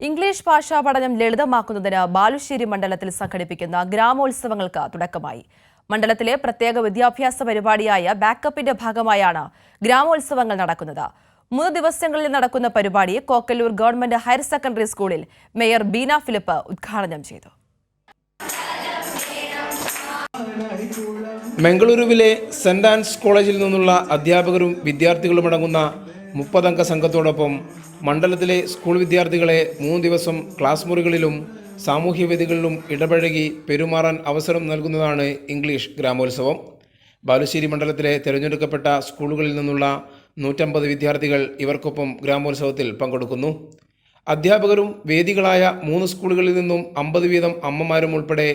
English ഭാഷാ പഠനം ലളിതമാക്കുന്നതിന് ബാലുശ്ശേരി മണ്ഡലത്തിൽ സംഘടിപ്പിക്കുന്ന ഗ്രാമോത്സവങ്ങൾക്ക് തുടക്കമായി. മണ്ഡലത്തിലെ പ്രത്യേക വിദ്യാഭ്യാസ പരിപാടിയായ ബാക്കപ്പിന്റെ ഭാഗമായാണ് ഗ്രാമോത്സവങ്ങൾ നടക്കുന്നത്. 3 ദിവസങ്ങളിൽ നടക്കുന്ന പരിപാടി കോക്കല്ലൂർ ഗവൺമെന്റ് ഹയർ സെക്കൻഡറി സ്കൂളിൽ മേയർ ബീന ഫിലിപ്പ് ഉദ്ഘാടനം ചെയ്തു. മംഗളൂരുവിലെ സെന്റ് ആൻസ് കോളേജിൽ നിന്നുള്ള അധ്യാപകരും വിദ്യാർത്ഥികളുമടങ്ങുന്ന 30 അംഗ സംഘത്തോടൊപ്പം മണ്ഡലത്തിലെ സ്കൂൾ വിദ്യാർത്ഥികളെ 3 ദിവസം ക്ലാസ് മുറികളിലും സാമൂഹ്യവേദികളിലും ഇടപഴകി പെരുമാറാൻ അവസരം നൽകുന്നതാണ് ഇംഗ്ലീഷ് ഗ്രാമോത്സവം. ബാലുശ്ശേരി മണ്ഡലത്തിലെ തിരഞ്ഞെടുക്കപ്പെട്ട സ്കൂളുകളിൽ നിന്നുള്ള 150 വിദ്യാർത്ഥികൾ ഇവർക്കൊപ്പം ഗ്രാമോത്സവത്തിൽ പങ്കെടുക്കുന്നു. അധ്യാപകരും വേദികളായ 3 സ്കൂളുകളിൽ നിന്നും 50 വീതം അമ്മമാരും ഉൾപ്പെടെ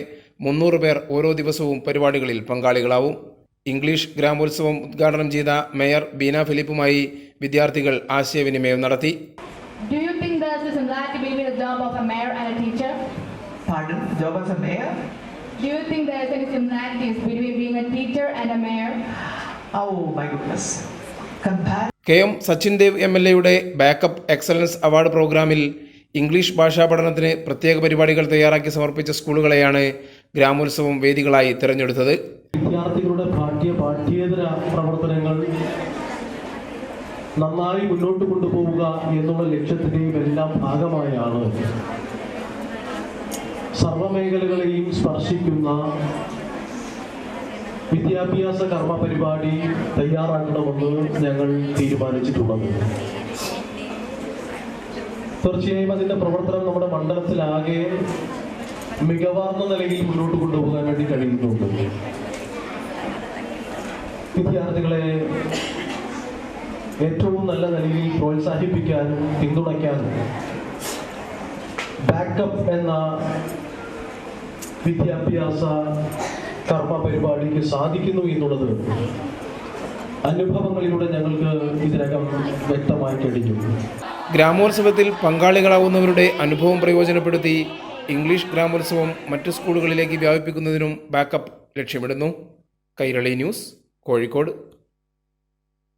300 പേർ ഓരോ ദിവസവും പരിപാടികളിൽ പങ്കാളികളാവും. ഇംഗ്ലീഷ് ഗ്രാമോത്സവം ഉദ്ഘാടനം ചെയ്ത മേയർ ബീന ഫിലിപ്പുമായി വിദ്യാർത്ഥികൾ ആശയവിനിമയം നടത്തി. Do you think there's a similarity between the job of a mayor and a teacher? Pardon? Job as a mayor? Do you think there's any similarities between being a teacher and a mayor? Oh my goodness. KM Sachin Dev MLA backup excellence award പ്രോഗ്രാമിൽ English ഭാഷാ പഠനത്തിന് പ്രത്യേക പരിപാടികൾ തയ്യാറാക്കി സമർപ്പിച്ച സ്കൂളുകളെയാണ് ഗ്രാമോത്സവം വേദികളായി തിരഞ്ഞെടുത്തത്. വിദ്യാർത്ഥികളുടെ പാഠ്യേതര പ്രവർത്തനങ്ങൾ നന്നായി മുന്നോട്ട് കൊണ്ടുപോവുക എന്നുള്ള ലക്ഷ്യത്തിന്റെയും എല്ലാം ഭാഗമായാണ് സർവമേഖലകളെയും സ്പർശിക്കുന്ന വിദ്യാഭ്യാസ കർമ്മ പരിപാടി തയ്യാറാക്കണമെന്ന് ഞങ്ങൾ തീരുമാനിച്ചിട്ടുള്ളത്. തീർച്ചയായും അതിന്റെ പ്രവർത്തനം നമ്മുടെ മണ്ഡലത്തിലാകെ മികവാർന്ന നിലയിൽ മുന്നോട്ട് കൊണ്ടുപോകാൻ വേണ്ടി കഴിയുന്നുണ്ട്. വിദ്യാർത്ഥികളെ ഏറ്റവും നല്ല നിലയിൽ പ്രോത്സാഹിപ്പിക്കാനും പിന്തുണയ്ക്കാനും ബാക്കപ്പ് എന്ന വിദ്യാഭ്യാസ കർമ്മ പരിപാടിക്ക് സാധിക്കുന്നു എന്നുള്ളത് അനുഭവങ്ങളിലൂടെ ഞങ്ങൾക്ക് ഇതിനകം വ്യക്തമായി കഴിഞ്ഞു. ഗ്രാമോത്സവത്തിൽ പങ്കാളികളാവുന്നവരുടെ അനുഭവം പ്രയോജനപ്പെടുത്തി ഇംഗ്ലീഷ് ഗ്രാമോത്സവം മറ്റു സ്കൂളുകളിലേക്ക് വ്യാപിപ്പിക്കുന്നതിനും ബാക്കപ്പ് ലക്ഷ്യമിടുന്നു. കൈരളി ന്യൂസ്, കോഴിക്കോട്.